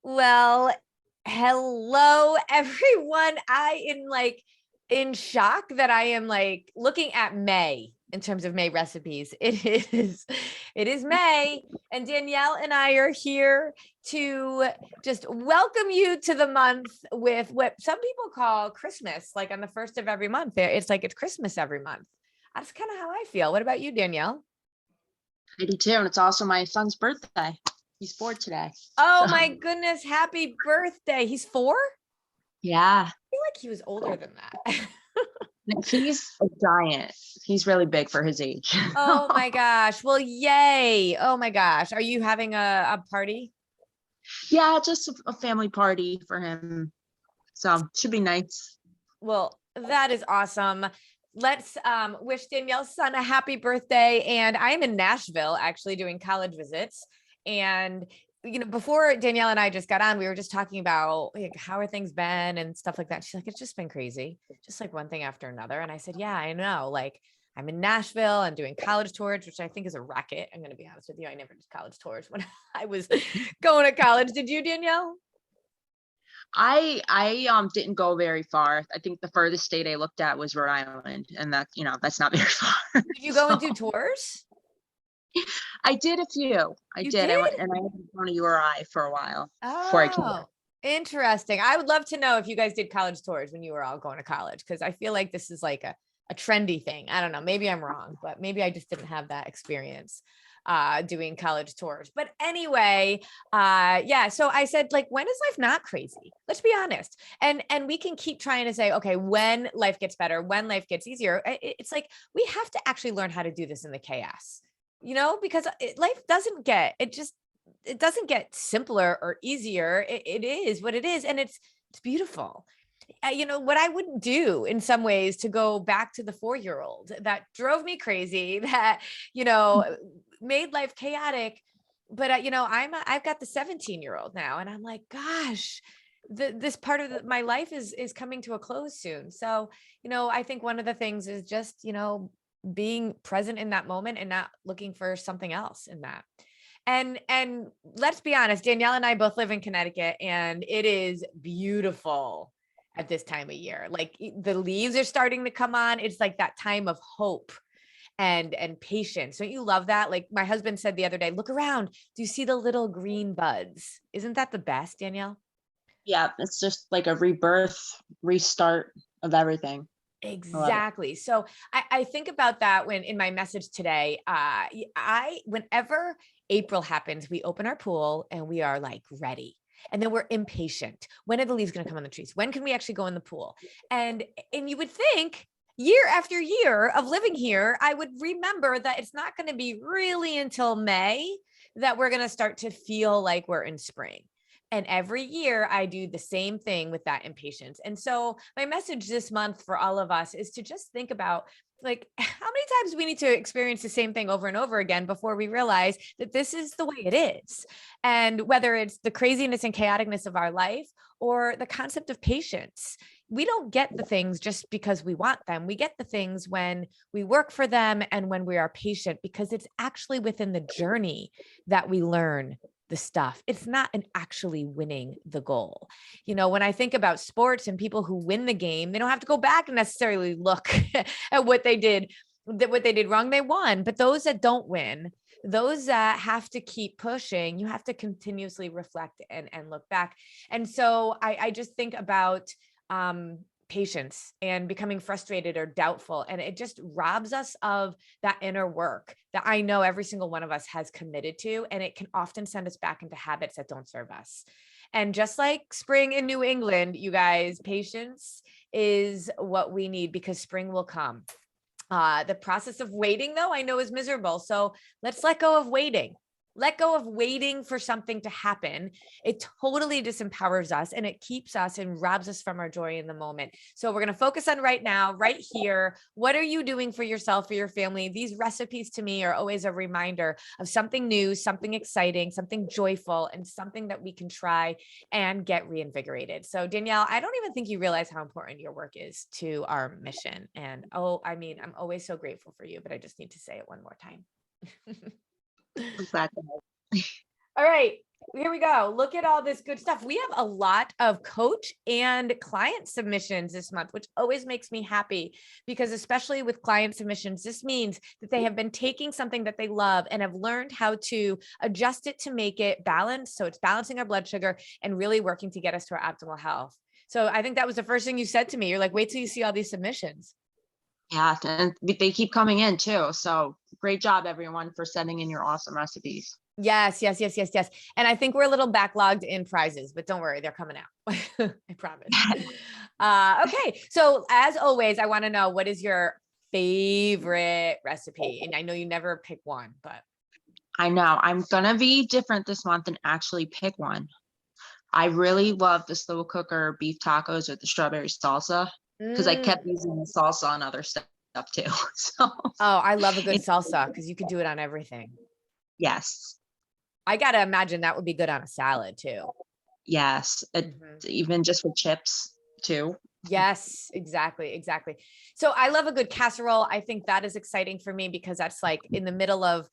Well, hello everyone. I am in shock that I am looking at May in terms of May recipes. It is May, and Danielle and I are here to just welcome you to the month with what some people call Christmas, like on the first of every month. It's like it's Christmas every month. That's kind of how I feel. What about you, Danielle? I do too, and it's also my son's birthday. He's 4 today. Oh So my goodness, happy birthday. He's 4? yeah, I feel like he was older than that. he's a giant. He's really big for his age. Oh my gosh. Well, yay. Oh my gosh. Are you having a party? Yeah, just a family party for him. So should be nice. Well, that is awesome. Let's wish Danielle's son a happy birthday. And I'm in Nashville actually doing college visits. And before Danielle and I just got on, we were just talking about how are things been and stuff like that. She's like, it's just been crazy, just like one thing after another. And I said, yeah, I know. Like I'm in Nashville and doing college tours, which I think is a racket. I'm going to be honest with you. I never did college tours when I was going to college. Did you, Danielle? I didn't go very far. I think the furthest state I looked at was Rhode Island, and that's not very far. Did you go and So do tours? I did a few. I You did. I went did? and I went to URI for a while before I came back. Oh, interesting. I would love to know if you guys did college tours when you were all going to college, because I feel like this is like a trendy thing. I don't know. Maybe I'm wrong, but maybe I just didn't have that experience doing college tours. But anyway, yeah. So I said, like, when is life not crazy? Let's be honest. And we can keep trying to say, okay, when life gets better, when life gets easier, it's like we have to actually learn how to do this in the chaos, because life doesn't get it doesn't get simpler or easier. It is what it is. And it's beautiful. What I wouldn't do in some ways to go back to the 4-year-old that drove me crazy, that, made life chaotic. But, I've got the 17-year-old now, and I'm like, gosh, this part of my life is coming to a close soon. So, I think one of the things is just, being present in that moment and not looking for something else in that. And let's be honest, Danielle and I both live in Connecticut, and it is beautiful at this time of year. Like the leaves are starting to come on. It's like that time of hope and patience. Don't you love that? Like my husband said the other day, look around. Do you see the little green buds? Isn't that the best, Danielle? Yeah, it's just like a rebirth, restart of everything. I love it. Exactly. So I think about that when in my message today, whenever April happens, we open our pool and we are like ready. And then we're impatient. When are the leaves going to come on the trees? When can we actually go in the pool? And you would think year after year of living here, I would remember that it's not going to be really until May that we're going to start to feel like we're in spring. And every year I do the same thing with that impatience. And so my message this month for all of us is to just think about like how many times we need to experience the same thing over and over again before we realize that this is the way it is. And whether it's the craziness and chaoticness of our life or the concept of patience, we don't get the things just because we want them. We get the things when we work for them and when we are patient, because it's actually within the journey that we learn the stuff. It's not an actually winning the goal. When I think about sports and people who win the game, they don't have to go back and necessarily look at what they did wrong. They won. But those that don't win, those that have to keep pushing, you have to continuously reflect and look back. And so I just think about patience and becoming frustrated or doubtful. And it just robs us of that inner work that I know every single one of us has committed to. And it can often send us back into habits that don't serve us. And just like spring in New England, you guys, patience is what we need because spring will come. The process of waiting, though, I know is miserable. So let's let go of waiting. Let go of waiting for something to happen. It totally disempowers us and it keeps us and robs us from our joy in the moment. So we're going to focus on right now, right here. What are you doing for yourself, for your family? These recipes to me are always a reminder of something new, something exciting, something joyful, and something that we can try and get reinvigorated. So Danielle, I don't even think you realize how important your work is to our mission. And I'm always so grateful for you, but I just need to say it one more time. I'm glad to help. All right. here we go. Look at all this good stuff. We have a lot of coach and client submissions this month, which always makes me happy because especially with client submissions, this means that they have been taking something that they love and have learned how to adjust it to make it balanced. So it's balancing our blood sugar and really working to get us to our optimal health. So I think that was the first thing you said to me. You're like, wait till you see all these submissions. Yeah, and they keep coming in too. So great job, everyone, for sending in your awesome recipes. Yes. And I think we're a little backlogged in prizes, but don't worry, they're coming out. I promise. Okay. So as always, I want to know, what is your favorite recipe? And I know you never pick one, but I know I'm gonna be different this month and actually pick one. I really love the slow cooker beef tacos with the strawberry salsa because I kept using the salsa on other stuff too. So oh, I love a good it's, salsa because you can do it on everything. yes, I got to imagine that would be good on a salad too. yes, even just with chips too. Yes, exactly. So I love a good casserole. I think that is exciting for me because that's like in the middle of,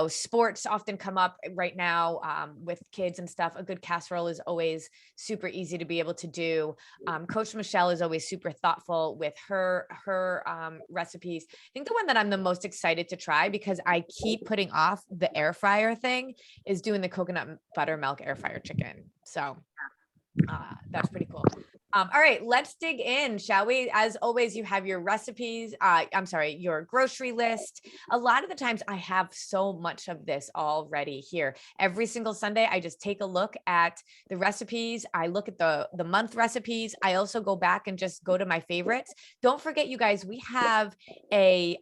sports often come up right now with kids and stuff. A good casserole is always super easy to be able to do. Coach Michelle is always super thoughtful with her recipes. I think the one that I'm the most excited to try because I keep putting off the air fryer thing is doing the coconut buttermilk air fryer chicken. So that's pretty cool. All right, let's dig in, shall we? As always, you have your recipes. Your grocery list. A lot of the times I have so much of this already here. Every single Sunday, I just take a look at the recipes. I look at the month recipes. I also go back and just go to my favorites. Don't forget, you guys, we have a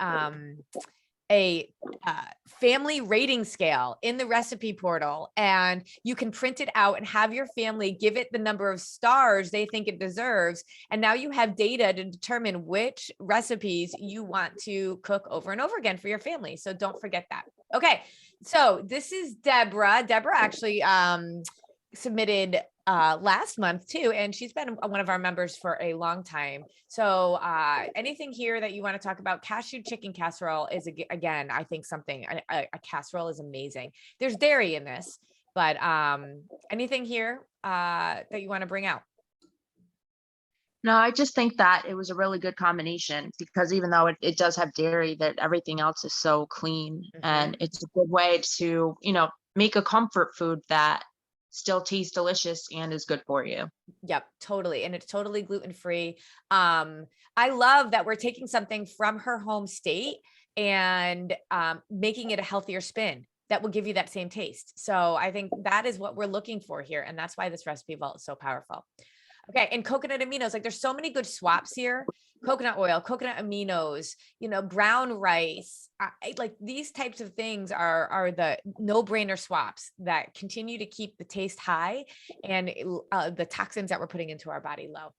family rating scale in the recipe portal, and you can print it out and have your family give it the number of stars they think it deserves. And now you have data to determine which recipes you want to cook over and over again for your family. So don't forget that. Okay. So this is Deborah. Deborah actually submitted last month too, and she's been one of our members for a long time. So anything here that you want to talk about? Cashew chicken casserole is again, I think something a casserole is amazing. There's dairy in this, but anything here that you want to bring out? No, I just think that it was a really good combination because even though it does have dairy, that everything else is so clean, and it's a good way to, make a comfort food that still tastes delicious and is good for you. Yep, totally. And it's totally gluten-free. I love that we're taking something from her home state and making it a healthier spin that will give you that same taste. So I think that is what we're looking for here. And that's why this recipe vault is so powerful. Okay. And coconut aminos, like there's so many good swaps here. Coconut oil, coconut aminos, brown rice, like these types of things are the no-brainer swaps that continue to keep the taste high and the toxins that we're putting into our body low. All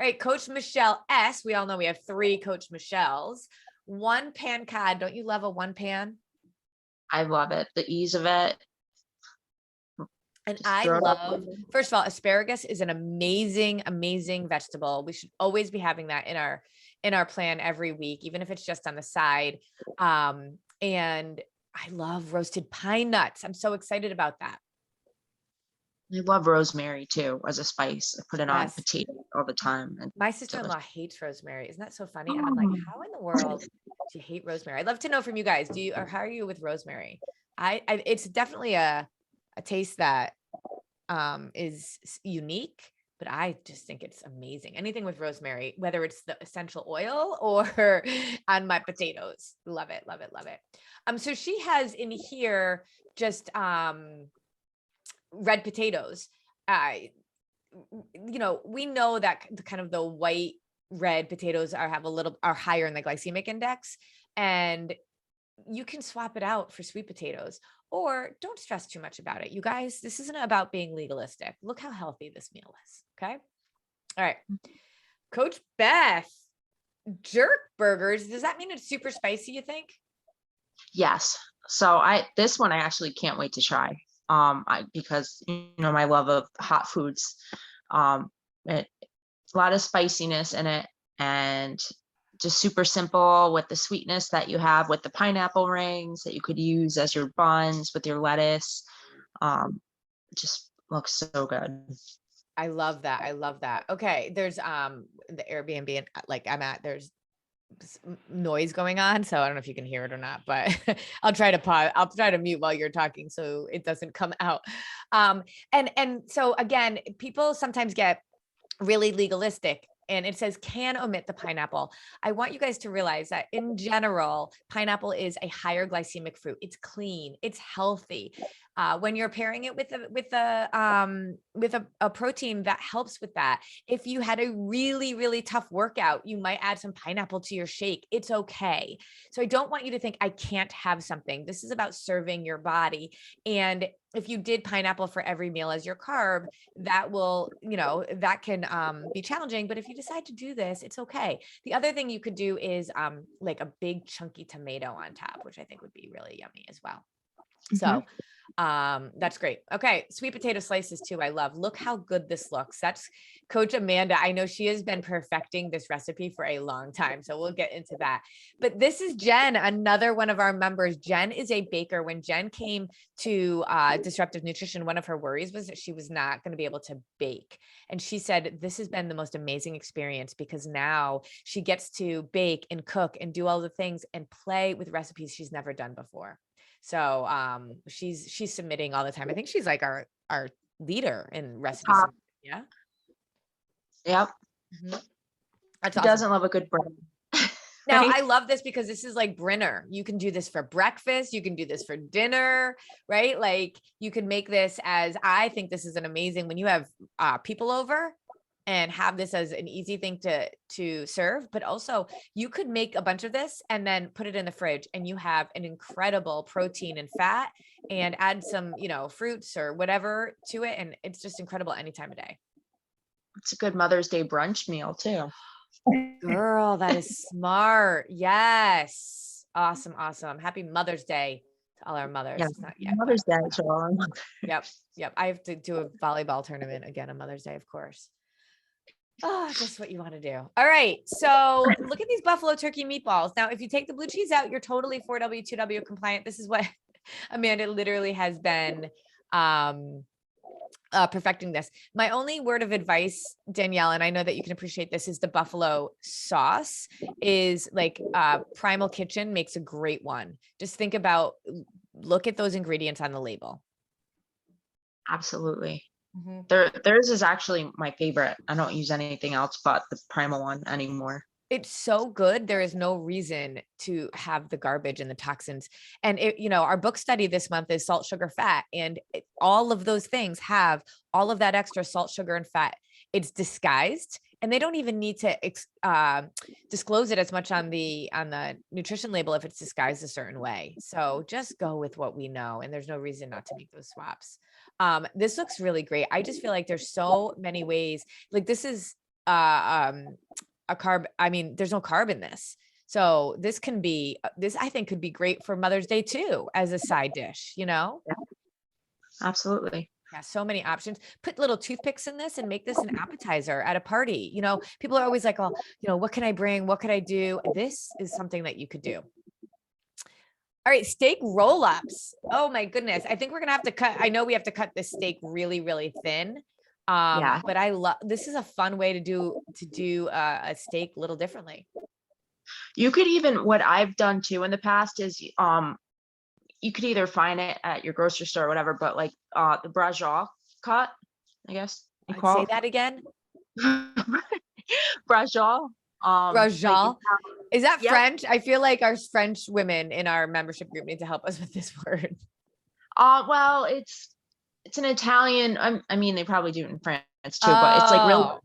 right. Coach Michelle S. We all know we have 3 Coach Michelles. 1 pan cod. Don't you love a 1 pan? I love it. The ease of it. And I love, first of all, asparagus is an amazing, amazing vegetable. We should always be having that in our plan every week, even if it's just on the side. And I love roasted pine nuts. I'm so excited about that. I love rosemary too as a spice. I put it on Yes. potato all the time. And My sister-in-law hates rosemary. Isn't that so funny? And I'm like, how in the world do you hate rosemary? I'd love to know from you guys. How are you with rosemary? It's definitely a taste that is unique, but I just think it's amazing. Anything with rosemary, whether it's the essential oil or on my potatoes. Love it. So she has in here just red potatoes. We know that kind of the white red potatoes are higher in the glycemic index, and you can swap it out for sweet potatoes, or don't stress too much about it. You guys, this isn't about being legalistic. Look how healthy this meal is. Okay. All right. Coach Beth, jerk burgers. Does that mean it's super spicy, you think? Yes. So this one I actually can't wait to try. Because my love of hot foods. A lot of spiciness in it, and just super simple with the sweetness that you have with the pineapple rings that you could use as your buns with your lettuce. just looks so good. I love that. I love that. Okay. There's the Airbnb and like I'm at, there's noise going on. So I don't know if you can hear it or not, but I'll try to pause. I'll try to mute while you're talking so it doesn't come out. And so again, people sometimes get really legalistic and it says can omit the pineapple. I want you guys to realize that in general, pineapple is a higher glycemic fruit. It's clean, it's healthy. When you're pairing it with a protein that helps with that. If you had a really, really tough workout, you might add some pineapple to your shake. It's okay. So I don't want you to think I can't have something. This is about serving your body. And if you did pineapple for every meal as your carb, that will, that can be challenging. But if you decide to do this, it's okay. The other thing you could do is like a big chunky tomato on top, which I think would be really yummy as well. So that's great. Okay. Sweet potato slices too. I love, look how good this looks. That's Coach Amanda. I know she has been perfecting this recipe for a long time. So we'll get into that, but this is Jen, another one of our members. Jen is a baker. When Jen came to Disruptive Nutrition, one of her worries was that she was not going to be able to bake. And she said, this has been the most amazing experience because now she gets to bake and cook and do all the things and play with recipes she's never done before. So she's submitting all the time. I think she's like our leader in recipes. Yeah. Yep. Mm-hmm. That's Who awesome. doesn't love a good bread? Now Right? I love this because this is like Brinner. You can do this for breakfast. You can do this for dinner, right? Like you can make this as, I think this is an amazing when you have people over and have this as an easy thing to serve, but also you could make a bunch of this and then put it in the fridge and you have an incredible protein and fat and add some, fruits or whatever to it. And it's just incredible any time of day. It's a good Mother's Day brunch meal too. Girl, that is smart. Yes. Awesome. Awesome. Happy Mother's Day to all our mothers. Yeah, It's not yet. Mother's But Day to all our mothers. Yep. I have to do a volleyball tournament again on Mother's Day, of course. Oh, just what you want to do. All right. So look at these buffalo turkey meatballs. Now, if you take the blue cheese out, you're totally 4W, 2W compliant. This is what Amanda literally has been perfecting this. My only word of advice, Danielle, and I know that you can appreciate this, is the buffalo sauce is like Primal Kitchen makes a great one. Just think about, look at those ingredients on the label. Absolutely. Mm-hmm. Theirs is actually my favorite. I don't use anything else but the primal one anymore. It's so good. There is no reason to have the garbage and the toxins. And our book study this month is salt, sugar, fat, and all of those things have all of that extra salt, sugar, and fat. It's disguised, and they don't even need to disclose it as much on the nutrition label if it's disguised a certain way. So just go with what we know, and there's no reason not to make those swaps. This looks really great. I just feel like there's so many ways. Like this is a carb. I mean, there's no carb in this. So this I think could be great for Mother's Day too, as a side dish, Yeah, absolutely. Yeah, so many options. Put little toothpicks in this and make this an appetizer at a party. People are always like, oh, what can I bring? What could I do? This is something that you could do. All right, steak roll-ups. Oh my goodness. I think we're going to have to cut. I know we have to cut this steak really, really thin. Yeah. But I love, this is a fun way to do a steak a little differently. You could even, what I've done too in the past is, you could either find it at your grocery store or whatever, but like, the brajol cut, I guess you call Say it. that again. Brajol. Brajol. Is that Yep. French? I feel like our French women in our membership group need to help us with this word. Well, it's an Italian. I mean, they probably do it in France too, but it's like real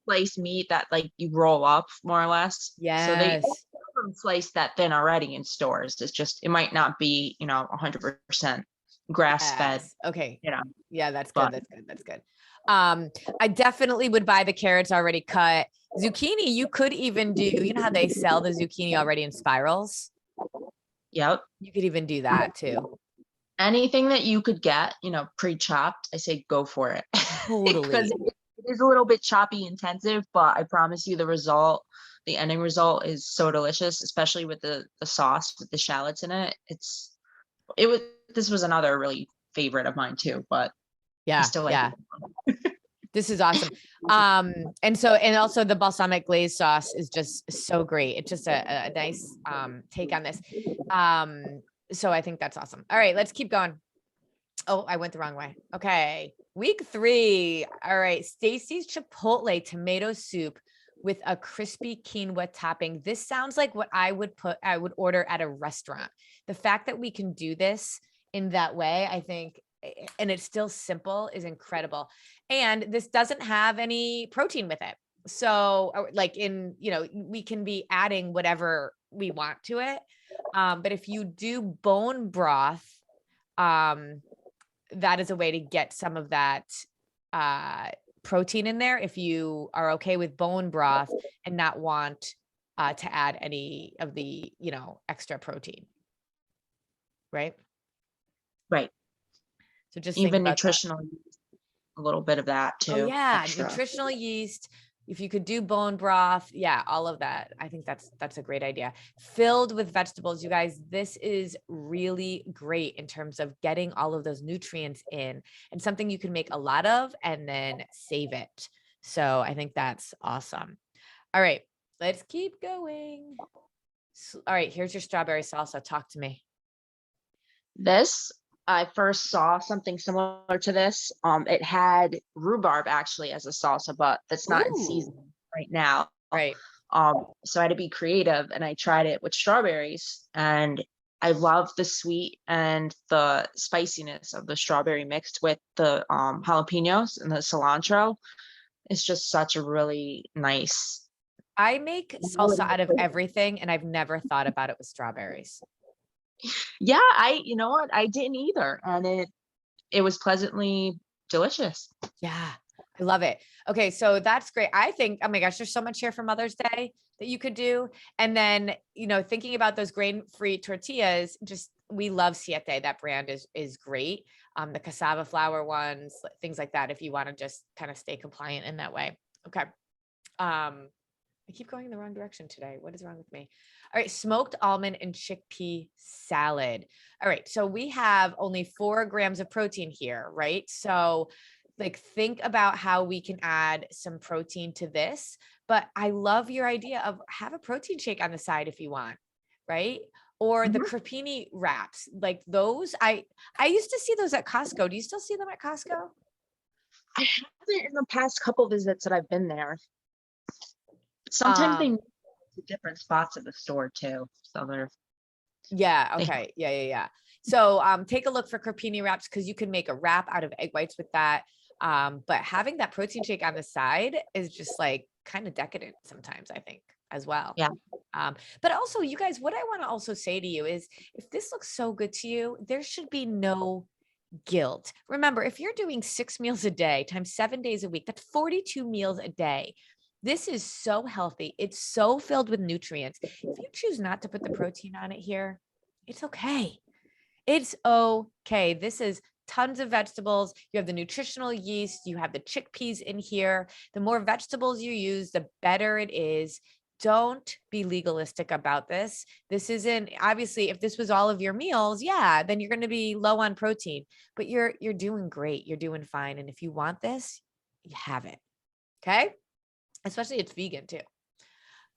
sliced meat that like you roll up more or less. Yes. So they slice that thin already in stores. It's just, it might not be, 100% grass fed. Yes. Okay. Yeah, that's But- good. That's good. I definitely would buy the carrots already cut. Zucchini, you could even do, how they sell the zucchini already in spirals? Yep. You could even do that too. Anything that you could get, pre-chopped, I say go for it. Totally. Because it is a little bit choppy intensive, but I promise you the ending result is so delicious, especially with the sauce with the shallots in it. This was another really favorite of mine too, but I Yeah. still like Yeah. it. This is awesome. And also the balsamic glaze sauce is just so great. It's just a nice take on this. So I think that's awesome. All right, let's keep going. Oh, I went the wrong way. Okay. Week 3. All right. Stacy's Chipotle tomato soup with a crispy quinoa topping. This sounds like what I would order at a restaurant. The fact that we can do this in that way, I think, and it's still simple, is incredible. And this doesn't have any protein with it. So like we can be adding whatever we want to it. But if you do bone broth, that is a way to get some of that protein in there if you are okay with bone broth and not want to add any of the, extra protein. Right? Right. So just think Even about that. nutritional, a little bit of that Oh too. yeah, Extra. nutritional yeast. If you could do bone broth, yeah, all of that. I think that's a great idea. Filled with vegetables, you guys, this is really great in terms of getting all of those nutrients in, and something you can make a lot of and then save it. So I think that's awesome. All right, let's keep going. All right, here's your strawberry salsa. Talk to me. This, I first saw something similar to this. It had rhubarb actually as a salsa, but that's not in Ooh. season right now. Right. So I had to be creative, and I tried it with strawberries, and I love the sweet and the spiciness of the strawberry mixed with the jalapenos and the cilantro. It's just such a really nice. I make salsa out of everything, and I've never thought about it with strawberries. Yeah, you know what? I didn't either, and it was pleasantly delicious. Yeah, I love it. Okay, so that's great. I think, oh my gosh, there's so much here for Mother's Day that you could do. And then, thinking about those grain-free tortillas, just we love Siete. That brand is great. The cassava flour ones, things like that, if you want to just kind of stay compliant in that way. Okay. I keep going in the wrong direction today. What is wrong with me? All right, smoked almond and chickpea salad. All right, so we have only 4 grams of protein here, right? So think about how we can add some protein to this. But I love your idea of have a protein shake on the side if you want, right? Or the crepini wraps, like those. I used to see those at Costco. Do you still see them at Costco? I haven't in the past couple visits that I've been there. Sometimes they move to different spots of the store too. So they're Yeah. Okay. Yeah. So take a look for crepini wraps, because you can make a wrap out of egg whites with that. But having that protein shake on the side is just like kind of decadent sometimes, I think, as well. Yeah. But also, you guys, what I want to also say to you is, if this looks so good to you, there should be no guilt. Remember, if you're doing 6 meals a day times 7 days a week, that's 42 meals a day. This is so healthy. It's so filled with nutrients. If you choose not to put the protein on it here, it's okay. It's okay. This is tons of vegetables. You have the nutritional yeast. You have the chickpeas in here. The more vegetables you use, the better it is. Don't be legalistic about this. This isn't, obviously, if this was all of your meals, yeah, then you're going to be low on protein, but you're doing great. You're doing fine. And if you want this, you have it. Okay. Especially it's vegan too.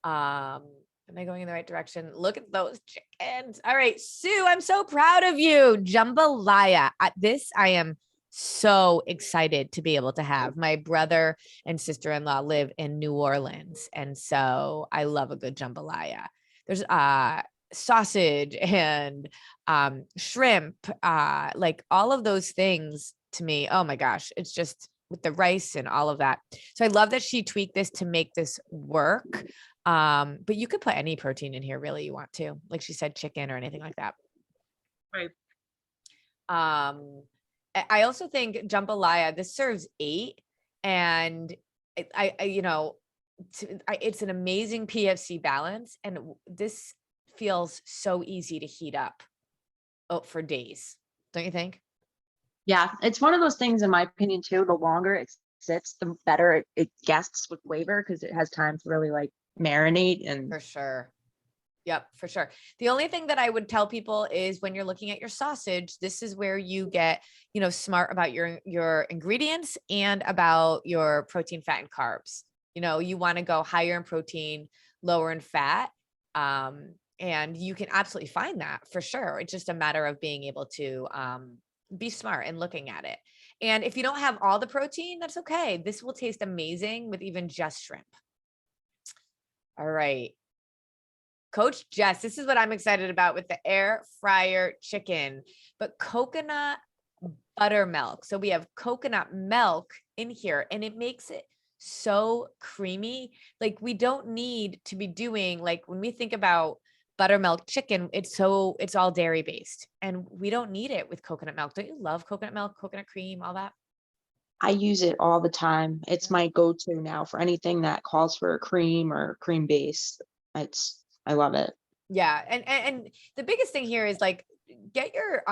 Am I going in the right direction? Look at those chickens. All right, Sue, I'm so proud of you. Jambalaya. I am so excited to be able to have. My brother and sister-in-law live in New Orleans, and so I love a good jambalaya. There's sausage and shrimp, like all of those things to me. Oh my gosh, it's just with the rice and all of that. So I love that she tweaked this to make this work. But you could put any protein in here really you want to, like she said, chicken or anything like that. Right. I also think jambalaya, this serves 8, and it's an amazing PFC balance, and this feels so easy to heat up for days. Don't you think? Yeah, it's one of those things, in my opinion, too. The longer it sits, the better it gets with flavor, because it has time to really like marinate. And For sure. Yep, for sure. The only thing that I would tell people is when you're looking at your sausage, this is where you get, smart about your ingredients and about your protein, fat, and carbs. You want to go higher in protein, lower in fat. And you can absolutely find that for sure. It's just a matter of being able to be smart and looking at it. And if you don't have all the protein, that's okay. This will taste amazing with even just shrimp. All right. Coach Jess, this is what I'm excited about with the air fryer chicken, but coconut buttermilk. So we have coconut milk in here and it makes it so creamy. Like we don't need to be doing, like when we think about buttermilk chicken, it's all dairy based and we don't need it with coconut milk. Don't you love coconut milk, coconut cream, all that? I use it all the time. It's my go-to now for anything that calls for a cream or cream base. I love it. Yeah. And the biggest thing here is like, get your,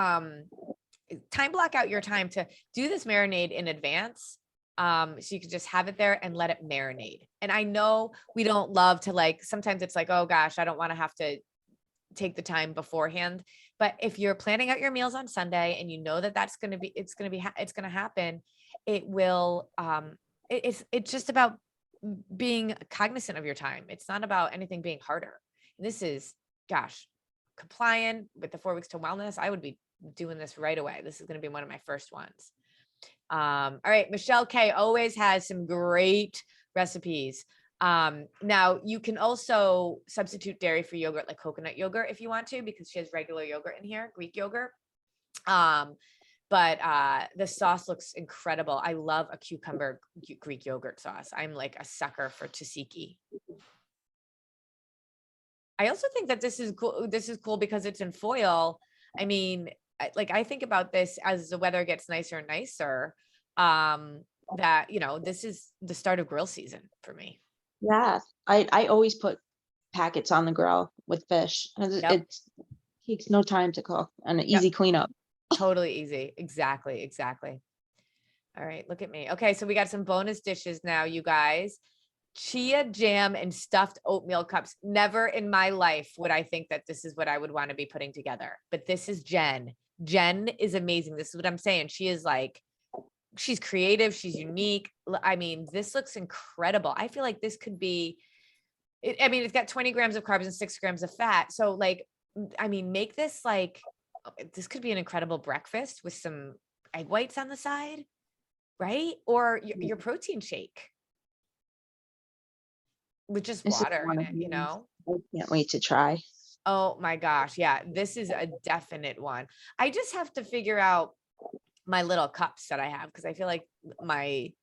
time block out your time to do this marinade in advance. So you can just have it there and let it marinate. And I know we don't love to like, sometimes it's like, oh gosh, I don't want to have to take the time beforehand. But if you're planning out your meals on Sunday and you know that it's going to happen, it will, it's just about being cognizant of your time. It's not about anything being harder. And this is, gosh, compliant with the 4 weeks to wellness. I would be doing this right away. This is going to be one of my first ones. All right. Michelle K always has some great recipes. Now you can also substitute dairy-free yogurt like coconut yogurt if you want to, because she has regular yogurt in here, Greek yogurt. But the sauce looks incredible. I love a cucumber Greek yogurt sauce. I'm like a sucker for tzatziki. I also think that this is cool. This is cool because it's in foil. I mean, I think about this as the weather gets nicer and nicer. That, this is the start of grill season for me. Yeah. I always put packets on the grill with fish. And Yep. it takes no time to cook and an Yep. easy cleanup. Totally easy. Exactly. All right, look at me. Okay, so we got some bonus dishes now, you guys. Chia jam and stuffed oatmeal cups. Never in my life would I think that this is what I would want to be putting together. But this is Jen. Jen is amazing. This is what I'm saying. She is like, she's creative. She's unique. I mean, this looks incredible. I feel like this could be, it's got 20 grams of carbs and 6 grams of fat. So like, make this like, this could be an incredible breakfast with some egg whites on the side, right? Or your protein shake with just This is water one in of it, these I can't wait to try. Oh my gosh. Yeah, this is a definite one. I just have to figure out my little cups that I have because I feel like my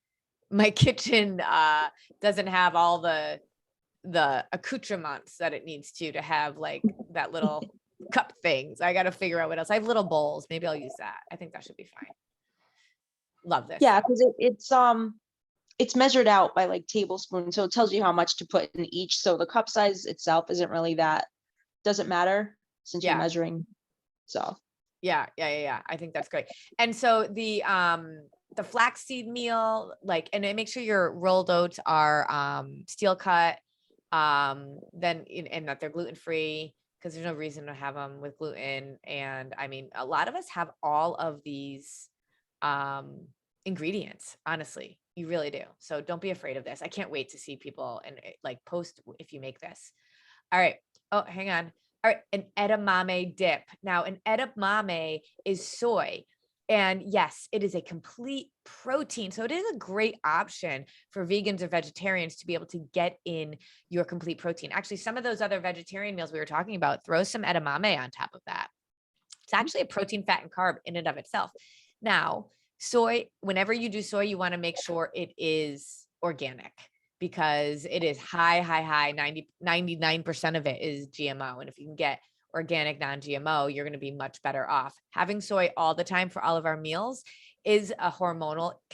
kitchen doesn't have all the accoutrements that it needs to have like that little cup things. I got to figure out what else. I have little bowls. Maybe I'll use that. I think that should be fine. Love this. Yeah, because it's measured out by like tablespoons, so it tells you how much to put in each. So the cup size itself isn't really doesn't matter since you're Yeah. measuring. So Yeah. I think that's great. And so the flaxseed meal, like, and make sure your rolled oats are steel cut, then and that they're gluten free because there's no reason to have them with gluten. And I mean, a lot of us have all of these ingredients, honestly. You really do. So don't be afraid of this. I can't wait to see people and like post if you make this. All right. Oh, hang on. All right. An edamame dip. Now, an edamame is soy. And yes, it is a complete protein. So it is a great option for vegans or vegetarians to be able to get in your complete protein. Actually, some of those other vegetarian meals we were talking about, throw some edamame on top of that. It's actually a protein, fat, and carb in and of itself. Now, soy, whenever you do soy, you want to make sure it is organic because it is high, 99% of it is GMO. And if you can get organic non-GMO, you're going to be much better off. Having soy all the time for all of our meals can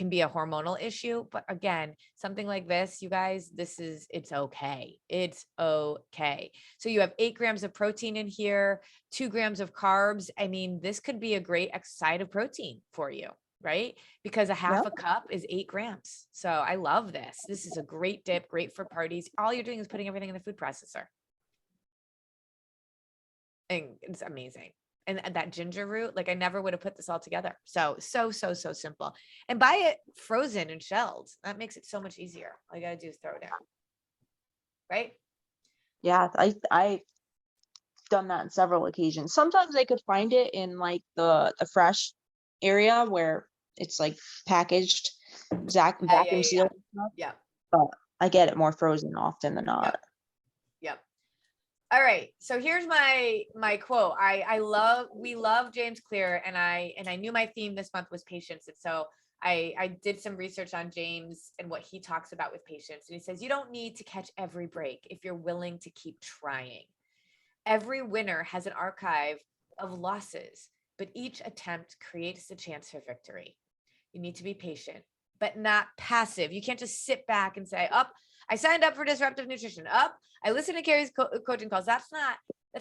be a hormonal issue. But again, something like this, you guys, it's okay. It's okay. So you have 8 grams of protein in here, 2 grams of carbs. I mean, this could be a great side of protein for you, right? Because a half a cup is 8 grams. So I love this. This is a great dip, great for parties. All you're doing is putting everything in the food processor. and it's amazing. And that ginger root, like I never would have put this all together. So simple. And buy it frozen and shelled. That makes it so much easier. All you gotta do is throw it in. Right? Yeah, I done that on several occasions. Sometimes I could find it in like the fresh area where it's like packaged, vacuum Yeah. sealed and stuff, Yeah. but I get it more frozen often than not. Yep. All right. So here's my quote. We love James Clear, and I knew my theme this month was patience. And so I did some research on James and what he talks about with patience. And he says, you don't need to catch every break if you're willing to keep trying. Every winner has an archive of losses, but each attempt creates a chance for victory. You need to be patient, but not passive. You can't just sit back and say, up, I signed up for disruptive nutrition. Up, I listened to Carrie's coaching calls. That's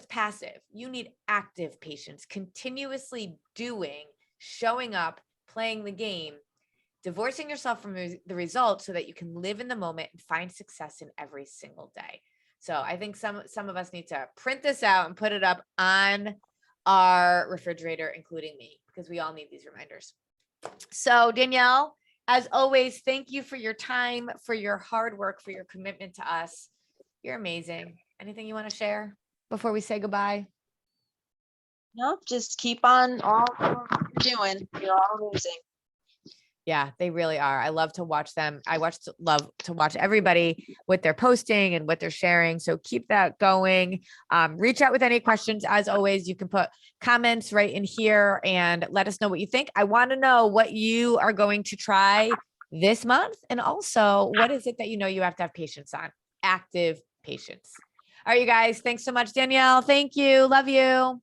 passive. You need active patience, continuously doing, showing up, playing the game, divorcing yourself from the results so that you can live in the moment and find success in every single day. So I think some of us need to print this out and put it up on our refrigerator, including me, because we all need these reminders. So Danielle, as always, thank you for your time, for your hard work, for your commitment to us. You're amazing. Anything you want to share before we say goodbye? No, just keep on all doing what you're doing. You're all amazing. Yeah, they really are. I love to watch them. Love to watch everybody, what they're posting and what they're sharing. So keep that going. Reach out with any questions. As always, you can put comments right in here and let us know what you think. I want to know what you are going to try this month. And also, what is it that you have to have patience on? Active patience. All right, you guys. Thanks so much, Danielle. Thank you. Love you.